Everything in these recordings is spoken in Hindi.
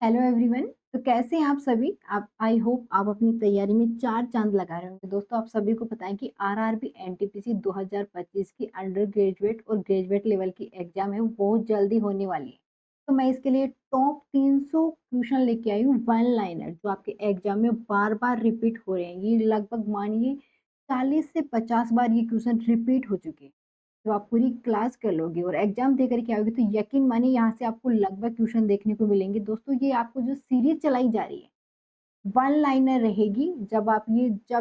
Hello everyone. तो कैसे हैं आप सभी? आप आई होप आप अपनी तैयारी में चार चांद लगा रहे होंगे। दोस्तों, आप सभी को पता है कि आरआरबी एनटीपीसी 2025 की अंडर ग्रेजुएट और ग्रेजुएट लेवल की एग्जाम है, वो बहुत जल्दी होने वाली है। तो मैं इसके लिए टॉप 300 क्वेश्चन लेके आई हूँ, वन लाइनर, जो आपके एग्जाम में बार बार रिपीट हो रहे हैं। ये लगभग मानिए 40 से 50 बार ये क्वेश्चन रिपीट हो चुके हैं। जब आप पूरी क्लास कर लोगे और एग्जाम दे करके आओगे तो यकीन मानिए यहाँ से आपको लगभग ट्यूशन देखने को मिलेंगे। दोस्तों, ये आपको जो सीरीज चलाई जा रही है, वन लाइनर रहेगी। जब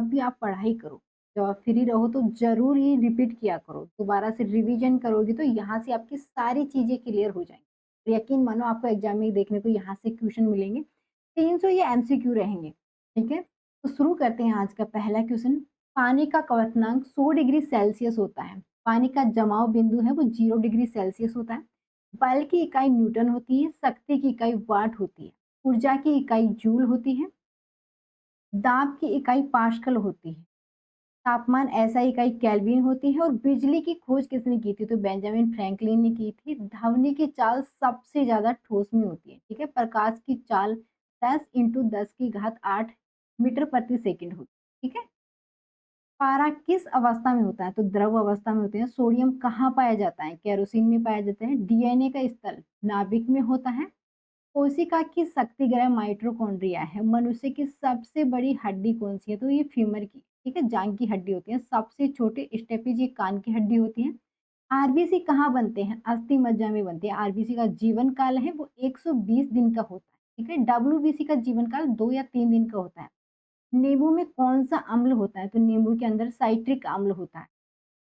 भी आप पढ़ाई करो, जब आप फ्री रहो तो ज़रूर ये रिपीट किया करो। दोबारा से रिवीजन करोगे तो यहाँ से आपकी सारी चीज़ें क्लियर हो जाएँगी। तो यकीन मानो आपको एग्जाम में देखने को यहाँ से क्वेश्चन मिलेंगे। 300 ये एमसीक्यू रहेंगे, ठीक है? तो शुरू करते हैं आज का पहला क्वेश्चन। पानी का क्वथनांक 100 डिग्री सेल्सियस होता है। पानी का जमाव बिंदु है वो 0 डिग्री सेल्सियस होता है। बल की इकाई न्यूटन होती है, शक्ति की इकाई वाट होती है, ऊर्जा की इकाई जूल होती है, दाब की इकाई पास्कल होती है, तापमान एसआई इकाई केल्विन होती है और बिजली की खोज किसने की थी? तो बेंजामिन फ्रैंकलिन ने की थी। ध्वनि की चाल सबसे ज्यादा ठोस में होती है, ठीक है? प्रकाश की चाल 10 इंटू 10 की घात 8 मीटर प्रति सेकंड होती है, ठीक है? पारा किस अवस्था में होता है? तो द्रव अवस्था में होते हैं। सोडियम कहाँ पाया जाता है? केरोसिन में पाया जाता है। डीएनए का स्थल नाभिक में होता है। कोशिका की शक्ति ग्रह माइटोकॉन्ड्रिया है। मनुष्य की सबसे बड़ी हड्डी कौन सी है? तो ये फीमर की, ठीक है, जांग की हड्डी होती है। सबसे छोटे स्टेपीज ये कान की हड्डी होती है। आरबीसी कहाँ बनते हैं? अस्थि मज्जा में बनते हैं। आरबीसी का जीवन काल है वो 120 दिन का होता है, ठीक है। डब्ल्यूबीसी का जीवन काल 2 या 3 दिन का होता है। नींबू में कौन सा अम्ल होता है? तो नींबू के अंदर साइट्रिक अम्ल होता है।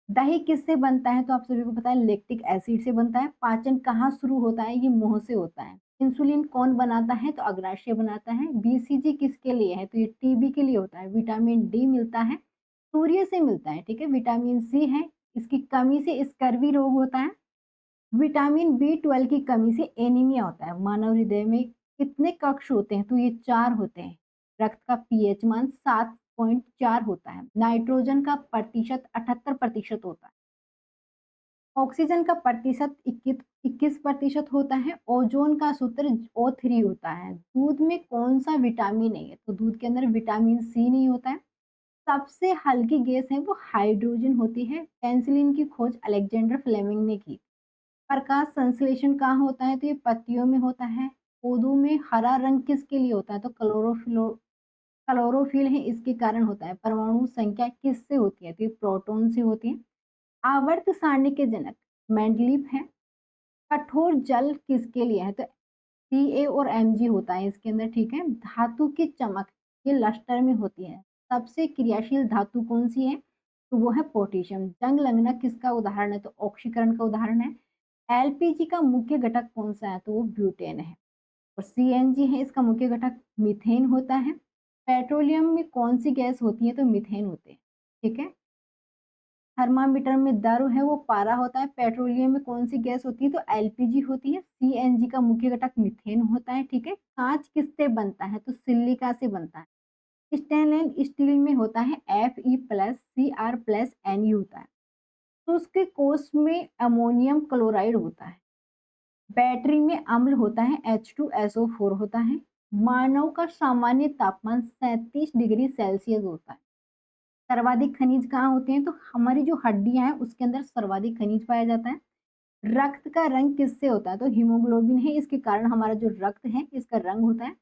दही किससे बनता है? तो आप सभी को पता है लैक्टिक एसिड से बनता है। पाचन कहाँ शुरू होता है? ये मुंह से होता है। इंसुलिन कौन बनाता है? तो अग्नाशय बनाता है। बीसीजी किसके लिए है? तो ये टीबी के लिए होता है। विटामिन डी मिलता है, सूर्य से मिलता है, ठीक है। विटामिन सी है, इसकी कमी से स्कर्वी रोग होता है। विटामिन बी 12 की कमी से एनीमिया होता है। मानव हृदय में कितने कक्ष होते हैं? तो ये 4 होते हैं। रक्त का पीएच मान 7.4 होता है। नाइट्रोजन का प्रतिशत 78% होता है। ऑक्सीजन का प्रतिशत 21% होता है। ओजोन का सूत्र O3 होता है। दूध में कौन सा विटामिन नहीं है? तो दूध के अंदर विटामिन सी नहीं होता है। सबसे हल्की गैस है वो हाइड्रोजन होती है। पेनिसिलिन की खोज अलेक्जेंडर फ्लेमिंग ने की। प्रकाश संश्लेषण कहाँ होता है? तो ये पत्तियों में होता है। पौधों में हरा रंग किसके लिए होता है? तो क्लोरोफिल है, इसके कारण होता है। परमाणु संख्या किससे होती है? तो ये प्रोटॉन से होती है। आवर्त सारणी के जनक मेंडलीव है। कठोर जल किसके लिए है? तो सी और एम होता है इसके अंदर, ठीक है। धातु की चमक ये लस्टर में होती है। सबसे क्रियाशील धातु कौन सी है? तो वो है पोटेशियम। जंग लगना किसका उदाहरण है? तो ऑक्सीकरण का उदाहरण है। एलपीजी का मुख्य घटक कौन सा है? तो वो ब्यूटेन है। और सीएनजी है, इसका मुख्य घटक मीथेन होता है। पेट्रोलियम में कौन सी गैस होती है? तो मीथेन होते हैं, ठीक है। थर्मामीटर में द्रव है वो पारा होता है। पेट्रोलियम में कौन सी गैस होती है? तो एलपीजी होती है। सीएनजी का मुख्य घटक मीथेन होता है, ठीक है। कांच किससे बनता है? तो सिलिका से बनता है। स्टेनलेस स्टील में होता है Fe+Cr+Nu होता है। तो उसके कोष में अमोनियम क्लोराइड होता है। बैटरी में अम्ल होता है H2SO4 होता है। मानव का सामान्य तापमान 37 डिग्री सेल्सियस होता है। सर्वाधिक खनिज कहाँ होते हैं? तो हमारी जो हड्डियां हैं उसके अंदर सर्वाधिक खनिज पाया जाता है। रक्त का रंग किससे होता है? तो हीमोग्लोबिन है, इसके कारण हमारा जो रक्त है इसका रंग होता है।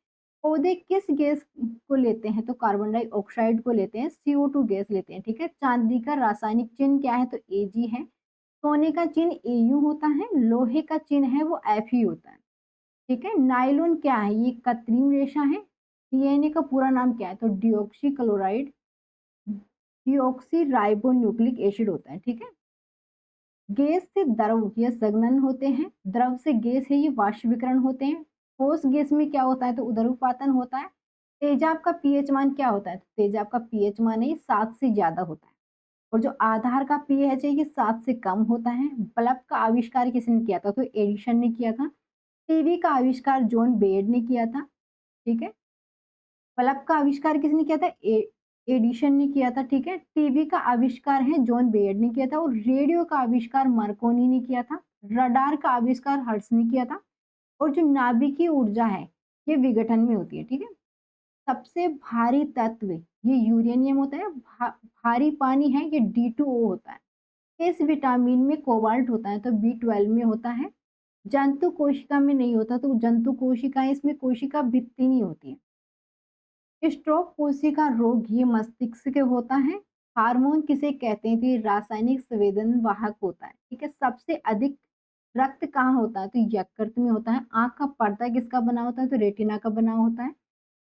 पौधे किस गैस को लेते हैं? तो कार्बन डाइऑक्साइड को लेते हैं। CO2 गैस लेते हैं, ठीक है। चांदी का रासायनिक चिन्ह क्या है? तो Ag है। सोने का चिन्ह Au होता है। लोहे का चिन्ह है वो Fe होता है, ठीक है। नायलॉन क्या है? ये कृत्रिम रेशा है। डीएनए का पूरा नाम क्या है? तो deoxy chloride deoxy ribonucleic acid होता है, ठीक है। गैस से द्रव ये संघनन होते हैं। द्रव से गैस है ये वाष्पीकरण होते हैं। ठोस गैस में क्या होता है? तो उदरपातन होता है। तेजाब का पीएच मान क्या होता है? तो तेजाब का पीएच मान है 7 से ज्यादा होता है। और जो आधार का पीएच है ये 7 से कम होता है। बल्ब का आविष्कार किसने किया था? तो एडिशन ने किया था। टीवी का आविष्कार जॉन बेड ने किया था, ठीक है। बल्ब का आविष्कार किसने किया था? एडिशन ने किया था, ठीक है। टीवी का आविष्कार है जॉन बेयर ने किया था। और रेडियो का आविष्कार मार्कोनी ने किया था। रडार का आविष्कार हर्ट्ज ने किया था। और जो नाभिकीय ऊर्जा है ये विघटन में होती है, ठीक है? सबसे भारी तत्व ये यूरेनियम होता है, भारी पानी है ये D2O होता है। इस विटामिन में कोबाल्ट होता है तो B12 में होता है। जंतु कोशिका में नहीं होता तो जंतु कोशिकाएं इसमें कोशिका भित्ति नहीं होती है। स्ट्रोक कोशिका रोग ये मस्तिष्क के होता है। हार्मोन किसे कहते हैं तो ये रासायनिक संवेदन वाहक होता है, ठीक है। सबसे अधिक रक्त कहाँ होता है तो यकृत में होता है। आंख का पर्दा किसका बना होता है तो रेटिना का बना होता है।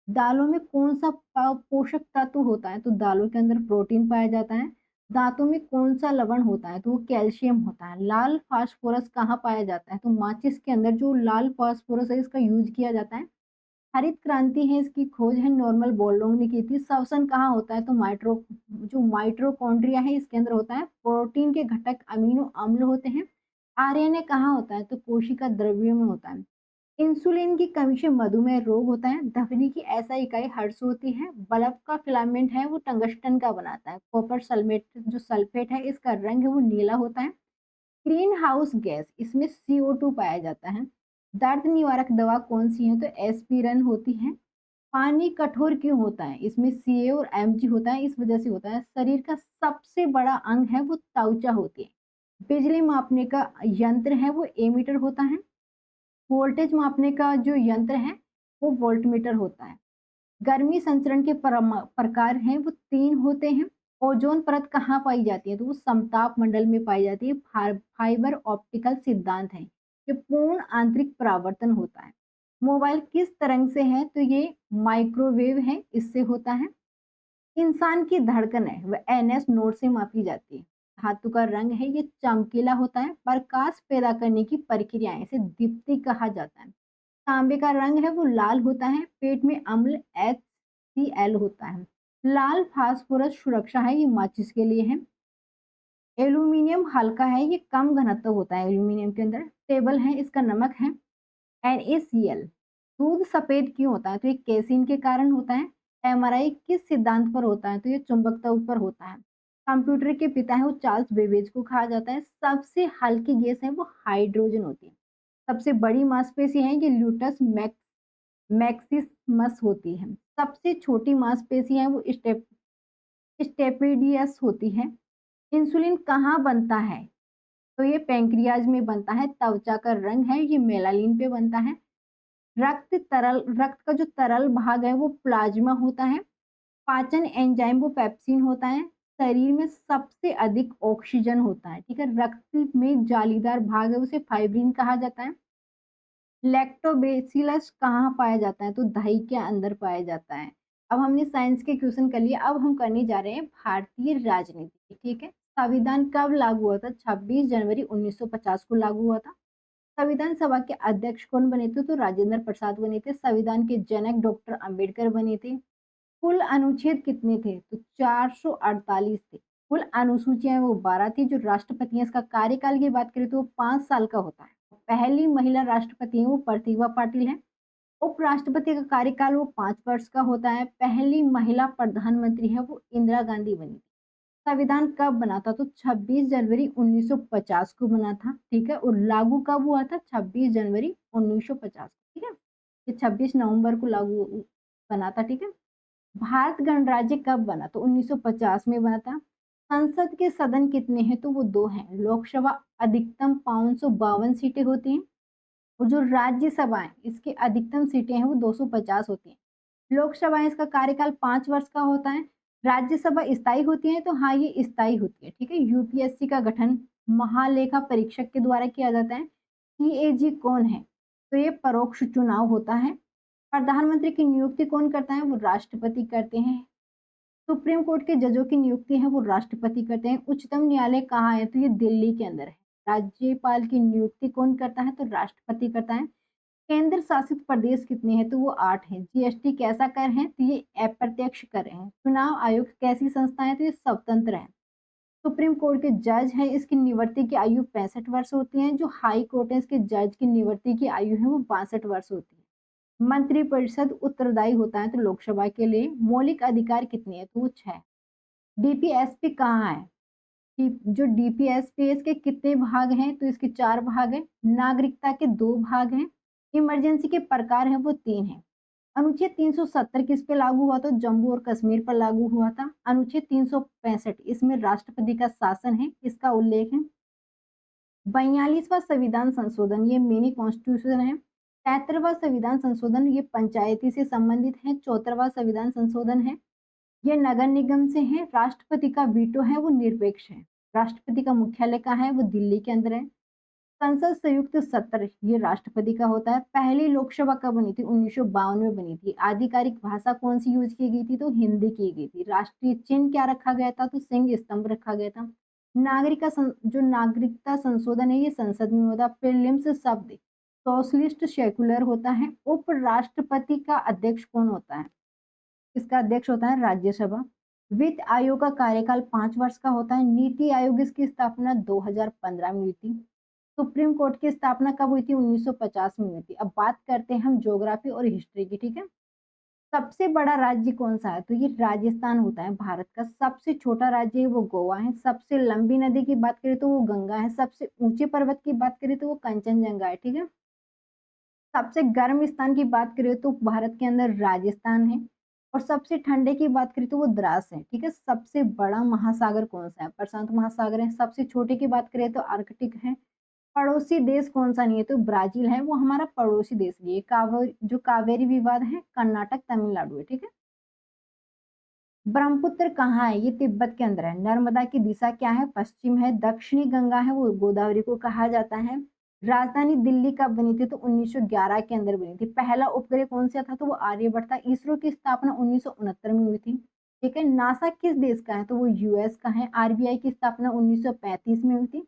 दालों में कौन सा पोषक तत्व होता है तो दालों के अंदर प्रोटीन पाया जाता है। दांतों में कौन सा लवण होता है तो वो कैल्शियम होता है। लाल फास्फोरस कहाँ पाया जाता है तो माचिस के अंदर जो लाल फास्फोरस है इसका यूज किया जाता है। हरित क्रांति है इसकी खोज है नॉर्मल बोरलॉग ने की थी। श्वसन कहाँ होता है तो माइटोकॉन्ड्रिया है इसके अंदर होता है। प्रोटीन के घटक अमीनो अम्ल होते हैं। आरएनए कहाँ होता है तो कोशिका द्रव्यों में होता है। इंसुलिन की कमी से मधुमेह रोग होता है। धमनी की ऐसा इकाई हर्ष होती है। बल्ब का फिलामेंट है वो टंगस्टन का बनाता है। कॉपर सल्फेट जो सल्फेट है इसका रंग है वो नीला होता है। ग्रीन हाउस गैस इसमें CO2 पाया जाता है। दर्द निवारक दवा कौन सी है तो एस्पिरिन होती है। पानी कठोर क्यों होता है इसमें Ca और Mg होता है, इस वजह से होता है। शरीर का सबसे बड़ा अंग है वो त्वचा होती है। बिजली मापने का यंत्र है वो एमीटर होता है। वोल्टेज मापने का जो यंत्र है वो वोल्टमीटर होता है। गर्मी संचरण के प्रकार हैं वो 3 होते हैं। ओजोन परत कहाँ पाई जाती है तो वो समताप मंडल में पाई जाती है। फाइबर ऑप्टिकल सिद्धांत है। ये पूर्ण आंतरिक परावर्तन होता है। मोबाइल किस तरंग से है तो ये माइक्रोवेव है इससे होता है। इंसान की धड़कन है वह NS नोड से मापी जाती है। धातु का रंग है ये चमकीला होता है। प्रकाश पैदा करने की प्रक्रिया है इसे दीप्ति कहा जाता है। तांबे का रंग है वो लाल होता है। पेट में अम्ल HCl होता है। लाल फास्फोरस सुरक्षा है ये माचिस के लिए है। एल्यूमिनियम हल्का है ये कम घनत्व होता है एल्यूमिनियम के अंदर। टेबल है इसका नमक है NaCl। दूध सफेद क्यों होता है तो ये केसिन के कारण होता है। MRI किस सिद्धांत पर होता है तो ये चुंबकत्व पर होता है। कंप्यूटर के पिता है वो चार्ल्स बेबेज को कहा जाता है। सबसे हल्की गैस है वो हाइड्रोजन होती है। सबसे बड़ी मांसपेशी है ये ल्यूटस मैक्सिमस होती है। सबसे छोटी मांसपेशी है वो स्टेपिडियस होती है। इंसुलिन कहाँ बनता है तो ये पैंक्रियाज में बनता है। त्वचा का रंग है ये मेलानिन पे बनता है। रक्त का जो तरल भाग है वो प्लाज्मा होता है। पाचन एंजाइम वो पेप्सिन होता है। शरीर में सबसे अधिक ऑक्सीजन होता है, ठीक है। रक्त में जालीदार भाग है उसे फाइब्रिन कहा जाता है। लैक्टोबैसिलस कहाँ पाया जाता है तो दही के अंदर पाया जाता है। अब हमने साइंस के क्वेश्चन कर लिए। अब हम करने जा रहे हैं भारतीय राजनीति, ठीक है। संविधान कब लागू हुआ था 26 जनवरी 1950 को लागू हुआ था। संविधान सभा के अध्यक्ष कौन बने थे तो राजेंद्र प्रसाद बने थे। संविधान के जनक डॉक्टर अंबेडकर बने थे। कुल अनुच्छेद कितने थे तो 448 थे। कुल अनुसूचियां वो 12 थी। जो राष्ट्रपति हैं इसका कार्यकाल की बात करें तो वो 5 साल का होता है। पहली महिला राष्ट्रपति है वो प्रतिभा पाटिल है। उपराष्ट्रपति का कार्यकाल वो 5 वर्ष का होता है। पहली महिला प्रधानमंत्री है वो इंदिरा गांधी बनी। संविधान कब बना था तो 26 जनवरी 1950 को बना था, ठीक है। और लागू कब हुआ था 26 जनवरी 1950, ठीक है। ये 26 नवंबर को लागू बना था, ठीक है। भारत गणराज्य कब बना तो 1950 में बना था। संसद के सदन कितने हैं तो वो 2 हैं। लोकसभा अधिकतम 552 सीटें होती हैं और जो राज्यसभा है इसकी अधिकतम सीटें हैं वो 250 होती हैं। लोकसभा है इसका कार्यकाल 5 वर्ष का होता है। राज्यसभा स्थायी होती है तो हाँ ये स्थायी होती है, ठीक है। यूपीएससी का गठन महालेखा परीक्षक के द्वारा किया जाता है। सीएजी कौन है तो ये परोक्ष चुनाव होता है। प्रधानमंत्री की नियुक्ति कौन करता है वो राष्ट्रपति करते हैं। सुप्रीम कोर्ट के जजों की नियुक्ति है वो राष्ट्रपति करते हैं। उच्चतम न्यायालय कहाँ है तो ये दिल्ली के अंदर है। राज्यपाल की नियुक्ति कौन करता है तो राष्ट्रपति करता है। केंद्र शासित प्रदेश कितने हैं तो वो 8 हैं। जीएसटी कैसा कर है तो ये अप्रत्यक्ष कर है। चुनाव आयोग कैसी संस्था है तो ये स्वतंत्र है। सुप्रीम कोर्ट के जज है इसकी निवृत्ति की आयु 65 वर्ष होती है। जो हाई कोर्ट है इसके जज की निवृत्ति की आयु है वो 62 वर्ष होती है। मंत्रिपरिषद उत्तरदायी होता है तो लोकसभा के लिए। मौलिक अधिकार कितने हैं तो वो 6। डीपीएसपी कहाँ है जो डीपीएसपी है इसके कितने भाग हैं तो इसके 4 भाग हैं। नागरिकता के 2 भाग हैं। इमरजेंसी के प्रकार हैं वो 3 हैं। अनुच्छेद 370 किस पे लागू हुआ था? जम्मू और कश्मीर पर लागू हुआ था। अनुच्छेद 365 इसमें राष्ट्रपति का शासन है, इसका उल्लेख है। 42वां संविधान संशोधन ये मिनी कॉन्स्टिट्यूशन है। 73वां संविधान संशोधन ये पंचायती से संबंधित है। 74वां संविधान संशोधन है ये नगर निगम से है। राष्ट्रपति का वीटो है वो निरपेक्ष है। राष्ट्रपति का मुख्यालय कहाँ है? वो दिल्ली के अंदर है। संसद संयुक्त सत्र ये राष्ट्रपति का होता है। पहली लोकसभा कब बनी थी? 1952 में बनी थी। आधिकारिक भाषा कौन सी यूज की गई थी? तो हिंदी की गई थी। राष्ट्रीय चिन्ह क्या रखा गया था? तो सिंह स्तंभ रखा गया था। जो नागरिकता संशोधन है ये संसद में होता है। प्रीलिम्स शब्द सोशलिस्ट सेकुलर होता है। उपराष्ट्रपति का अध्यक्ष कौन होता है? इसका अध्यक्ष होता है राज्यसभा। वित्त आयोग का कार्यकाल 5 वर्ष का होता है। नीति आयोग इसकी स्थापना 2015 में हुई थी। सुप्रीम कोर्ट की स्थापना कब हुई थी? 1950 में हुई थी। अब बात करते हैं हम ज्योग्राफी और हिस्ट्री की, ठीक है। सबसे बड़ा राज्य कौन सा है? तो ये राजस्थान होता है भारत का। सबसे छोटा राज्य है वो गोवा है। सबसे लंबी नदी की बात करें तो वो गंगा है। सबसे ऊंचे पर्वत की बात करें तो वो कंचनजंगा है, ठीक है। सबसे गर्म स्थान की बात करें तो भारत के अंदर राजस्थान है। और सबसे ठंडे की बात करें तो वो द्रास है, ठीक है। सबसे बड़ा महासागर कौन सा है? प्रशांत महासागर है। सबसे छोटे की बात करें तो आर्कटिक है। पड़ोसी देश कौन सा नहीं है? तो ब्राजील है, वो हमारा पड़ोसी देश है। ये जो कावेरी विवाद है कर्नाटक तमिलनाडु है, ठीक है। ब्रह्मपुत्र कहाँ है? ये तिब्बत के अंदर है। नर्मदा की दिशा क्या है? पश्चिम है। दक्षिणी गंगा है वो गोदावरी को कहा जाता है। राजधानी दिल्ली कब बनी थी? तो 1911 के अंदर बनी थी। पहला उपग्रह कौन सा था? तो वो आर्यभट्ट था। इसरो की स्थापना 1969 में हुई थी, ठीक है। नासा किस देश का है? तो वो यूएस का है। आरबीआई की स्थापना 1935 में हुई थी।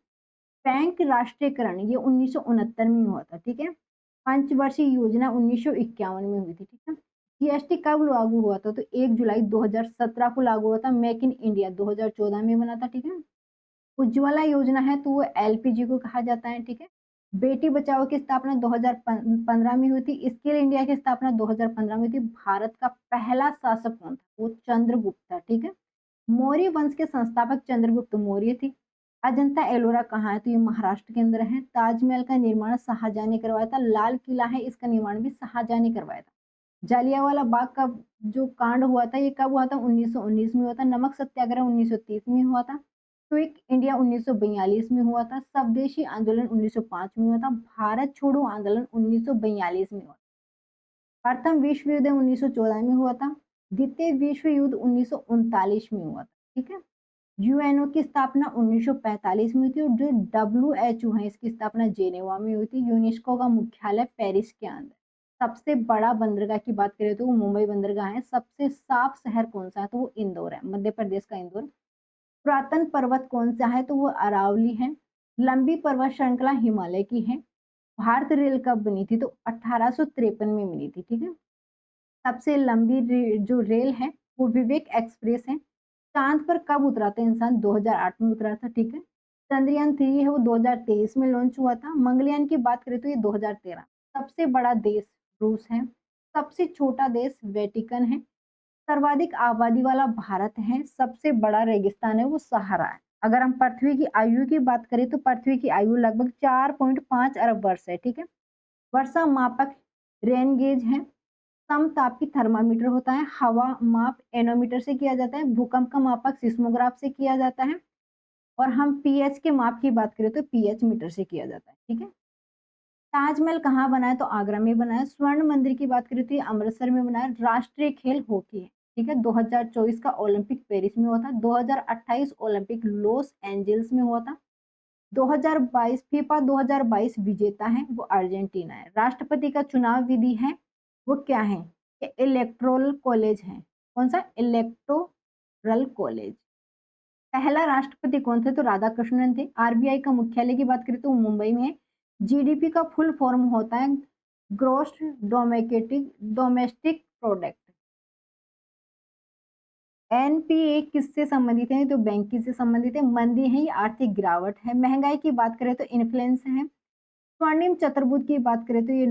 बैंक राष्ट्रीयकरण ये 1969 में हुआ था, ठीक है। पंचवर्षीय योजना 1951 में हुई थी, ठीक है। जीएसटी कब लागू हुआ था? तो 1 जुलाई 2017 को लागू हुआ था। मेक इन इंडिया 2014 में बना था, ठीक है। उज्ज्वला योजना है तो वो एलपीजी को कहा जाता है, ठीक है। बेटी बचाओ की स्थापना 2015 में हुई थी। स्किल इंडिया की स्थापना 2015 में हुई थी। भारत का पहला शासक कौन था? वो चंद्रगुप्त था, ठीक है। मौर्य वंश के संस्थापक चंद्रगुप्त मौर्य थे। अजंता एलोरा कहाँ है? तो ये महाराष्ट्र के अंदर है। ताजमहल का निर्माण शाहजहां ने करवाया था। लाल किला है इसका निर्माण भी शाहजहां ने करवाया था। जालियांवाला बाग का जो कांड हुआ था ये कब हुआ था? 1919 में हुआ था। नमक सत्याग्रह 1930 में हुआ था। क्विक इंडिया 1942 में हुआ था। स्वदेशी आंदोलन 1905 में हुआ था। भारत छोड़ो आंदोलन 1942 में हुआ था। प्रथम विश्व युद्ध 1914 में हुआ था। द्वितीय विश्व युद्ध 1939 में हुआ था, ठीक है। यूएनओ की स्थापना 1945 में हुई थी। और जो डब्ल्यूएचओ है इसकी स्थापना जेनेवा में हुई थी। यूनेस्को का मुख्यालय पेरिस के अंदर। सबसे बड़ा बंदरगाह की बात करें तो वो मुंबई बंदरगाह है। सबसे साफ शहर कौन सा है? तो वो इंदौर है, मध्य प्रदेश का इंदौर। पुरातन पर्वत कौन सा है? तो वो अरावली है। लंबी पर्वत श्रृंखला हिमालय की है। भारत रेल कब बनी थी? तो 1853 में बनी थी, ठीक है। सबसे लंबी जो रेल है वो विवेक एक्सप्रेस है। चांद पर कब उतरा था इंसान? 2008 में उतरा था, ठीक है। चंद्रयान 3 है वो 2023 में लॉन्च हुआ था। मंगलयान की बात करें तो ये 2013। सबसे बड़ा देश रूस है। सबसे छोटा देश वेटिकन है। सर्वाधिक आबादी वाला भारत है। सबसे बड़ा रेगिस्तान है वो सहारा है। अगर हम पृथ्वी की आयु की बात करें तो पृथ्वी की आयु लगभग 4.5 अरब वर्ष है, ठीक है। वर्षा मापक रेन गेज है। समतापी थर्मामीटर होता है। हवा माप एनोमीटर से किया जाता है। भूकंप का मापक सिस्मोग्राफ से किया जाता है। और हम पीएच के माप की बात करें तो पीएच मीटर से किया जाता है, ठीक है। ताजमहल कहाँ बना है? तो आगरा में बना है। स्वर्ण मंदिर की बात करें तो ये अमृतसर में बना है। राष्ट्रीय खेल हॉकी है, ठीक है। 2024 का ओलंपिक पेरिस में हुआ था। 2028 ओलंपिक लॉस एंजल्स में हुआ था। 2022 फीफा 2022 विजेता है वो अर्जेंटीना है। राष्ट्रपति का चुनाव विधि है वो क्या है? ये इलेक्टोरल कॉलेज है। कौन सा? Electoral college. पहला राष्ट्रपति कौन थे? तो राधा कृष्णन थे। आरबीआई का मुख्यालय की बात करें तो मुंबई में है। जीडीपी का फुल फॉर्म होता है ग्रॉस डोमेस्टिक प्रोडक्ट। एनपीए किससे संबंधित है? तो बैंकिंग से संबंधित है। मंदी है ये आर्थिक गिरावट है। महंगाई की बात करें तो इन्फ्लेशन है। स्वर्णिम चतुर्भुज की बात करें तो ये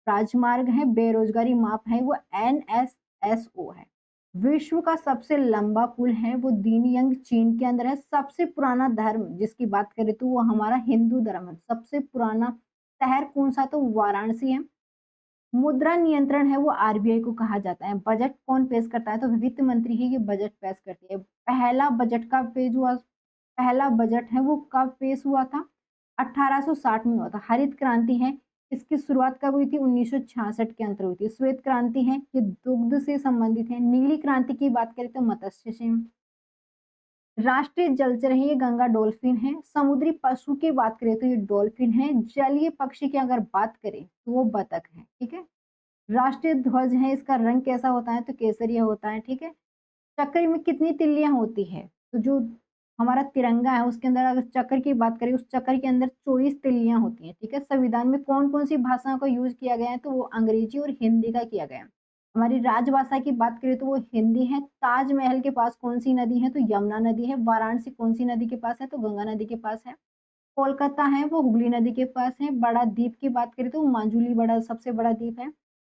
राजमार्ग है। बेरोजगारी माप है वो एनएसएसओ है। विश्व का सबसे लंबा पुल है वो दीनयंग चीन के अंदर है। सबसे पुराना धर्म जिसकी बात करें तो वो हमारा हिंदू धर्म है। सबसे पुराना शहर कौन सा? तो वाराणसी है। मुद्रा नियंत्रण है वो आरबीआई को कहा जाता है। बजट कौन पेश करता है? तो वित्त मंत्री ही ये बजट पेश करती है। पहला बजट है वो कब पेश हुआ था? 1860 में हुआ था। हरित क्रांति है, इसकी शुरुआत कब हुई थी? 1966 के अंतर हुई थी। श्वेत क्रांति है, ये दुग्ध से संबंधित है। नीली क्रांति की बात करें तो मत्स्य से। राष्ट्रीय जलचर है ये गंगा डॉल्फिन है। समुद्री पशु की बात करें तो ये डॉल्फिन है। जलीय पक्षी की अगर बात करें तो वो बतख है, ठीक है। राष्ट्रीय ध्वज है, इसका रंग कैसा होता है? तो केसरिया होता है, ठीक है। चक्र में कितनी तिल्लियां होती है? तो जो हमारा तिरंगा है उसके अंदर अगर चक्र की बात करें, उस चक्र के अंदर 24 तिल्लियां होती हैं, ठीक है। संविधान में कौन कौन सी भाषाओं का यूज किया गया है? तो वो अंग्रेजी और हिंदी का किया गया है। हमारी राजभाषा की बात करें तो वो हिंदी है। ताजमहल के पास कौन सी नदी है? तो यमुना नदी है। वाराणसी कौन सी नदी के पास है? तो गंगा नदी के पास है। कोलकाता है वो हुगली नदी के पास है। बड़ा द्वीप की बात करें तो मांजुली बड़ा सबसे बड़ा द्वीप है।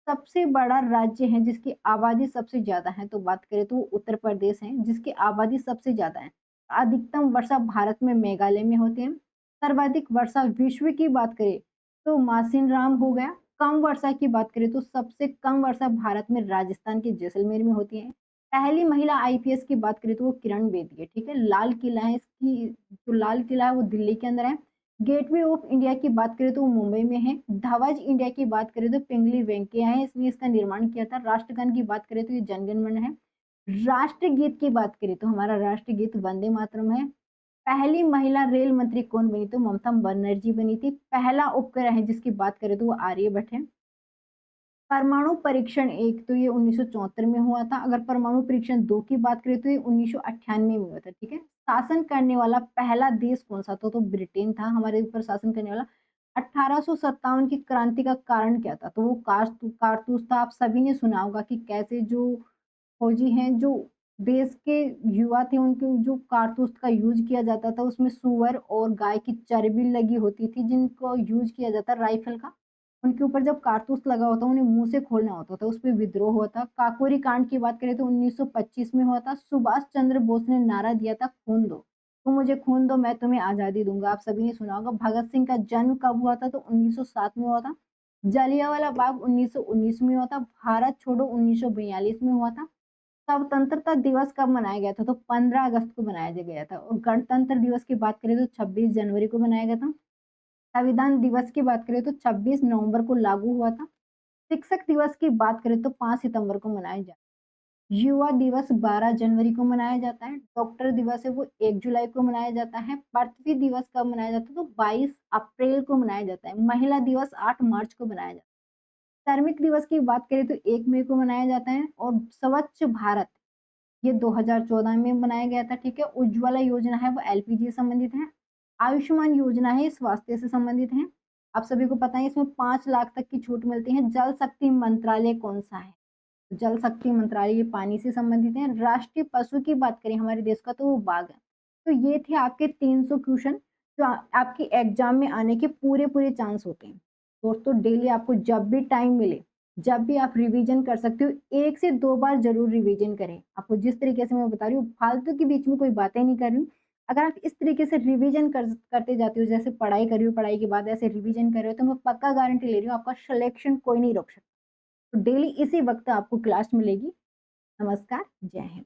सबसे बड़ा राज्य है जिसकी आबादी सबसे ज़्यादा है, तो बात करें तो वो उत्तर प्रदेश है, जिसकी आबादी सबसे ज़्यादा है। अधिकतम वर्षा भारत में मेघालय में होती है। सर्वाधिक वर्षा विश्व की बात करें तो मासिनराम हो गया। कम वर्षा की बात करें तो सबसे कम वर्षा भारत में राजस्थान के जैसलमेर में होती है। पहली महिला आईपीएस की बात करें तो वो किरण बेदी है, ठीक है। लाल किला है, इसकी जो लाल किला है वो दिल्ली के अंदर है। गेटवे ऑफ इंडिया की बात करें तो वो मुंबई में है। ध्वज इंडिया की बात करें तो पिंगली वेंकैया है, इसने इसका निर्माण किया था। राष्ट्रगान की बात करें तो ये जनगण मन है। राष्ट्रगीत की बात करें तो हमारा राष्ट्रगीत वंदे मातरम है। पहली महिला रेल मंत्री कौन बनी? तो ममता बनर्जी बनी थी। पहला उपग्रह है जिसकी बात करें तो वो आर्यभट्ट है। परमाणु परीक्षण 1 तो ये 1974 में हुआ था। अगर परमाणु परीक्षण 2 की बात करें तो ये 1998 में हुआ था, ठीक है। शासन करने वाला पहला देश कौन-सा था? तो ब्रिटेन था हमारे ऊपर शासन करने वाला। 1857 की क्रांति का कारण क्या था? तो वो कारतूस था। आप सभी ने सुना होगा कि कैसे जो फौजी हैं, जो देश के युवा थे, उनके जो कारतूस का यूज़ किया जाता था, उसमें सूअर और गाय की चर्बी लगी होती थी, जिनको यूज़ किया जाता राइफल का। उनके ऊपर जब कारतूस लगा होता, उन्हें मुँह से खोलना होता था, उसपे विद्रोह हुआ था। काकोरी कांड की बात करें तो 1925 में हुआ था। सुभाष चंद्र बोस ने नारा दिया था, खून दो, तुम मुझे खून दो, मैं तुम्हें आज़ादी दूँगा। आप सभी ने सुना होगा। भगत सिंह का जन्म कब हुआ था? तो 1907 में हुआ था। जलियांवाला बाग 1919 में हुआ था। भारत छोड़ो 1942 में हुआ था। स्वतंत्रता दिवस कब मनाया गया था? तो 15 अगस्त को मनाया गया था। और गणतंत्र दिवस की बात करें तो 26 जनवरी को मनाया गया था। संविधान दिवस की बात करें तो 26 नवंबर को लागू हुआ था। शिक्षक दिवस की बात करें तो 5 सितंबर को मनाया जाता है। युवा दिवस 12 जनवरी को मनाया जाता है। डॉक्टर दिवस है वो 1 जुलाई को मनाया जाता है। पृथ्वी दिवस कब मनाया जाता है? तो 22 अप्रैल को मनाया जाता है। महिला दिवस 8 मार्च को मनाया जाता है। कार्मिक दिवस की बात करें तो 1 मई को मनाया जाता है। और स्वच्छ भारत ये 2014 में बनाया गया था, ठीक है। उज्ज्वला योजना है वो एलपीजी से संबंधित है। आयुष्मान योजना है स्वास्थ्य से संबंधित है। आप सभी को पता है इसमें 5 लाख तक की छूट मिलती है। जल शक्ति मंत्रालय कौन-सा है? जल शक्ति मंत्रालय ये पानी से संबंधित है। राष्ट्रीय पशु की बात करें हमारे देश का तो वो बाघ है। तो ये थे आपके 300 क्वेश्चन जो आपके एग्जाम में आने के पूरे-पूरे चांस होते हैं। दोस्तों डेली आपको जब भी टाइम मिले, जब भी आप रिवीजन कर सकते हो, 1 से 2 बार ज़रूर रिवीजन करें। आपको जिस तरीके से मैं बता रही हूँ, फालतू के बीच में कोई बातें नहीं कर रही हूँ। अगर आप इस तरीके से रिवीजन करते जाते हो, जैसे पढ़ाई कर रही हो, पढ़ाई के बाद ऐसे रिवीजन कर रहे हो, तो मैं पक्का गारंटी ले रही हूँ, आपका सिलेक्शन कोई नहीं रोक सकता। तो डेली इसी वक़्त आपको क्लास मिलेगी। नमस्कार, जय हिंद।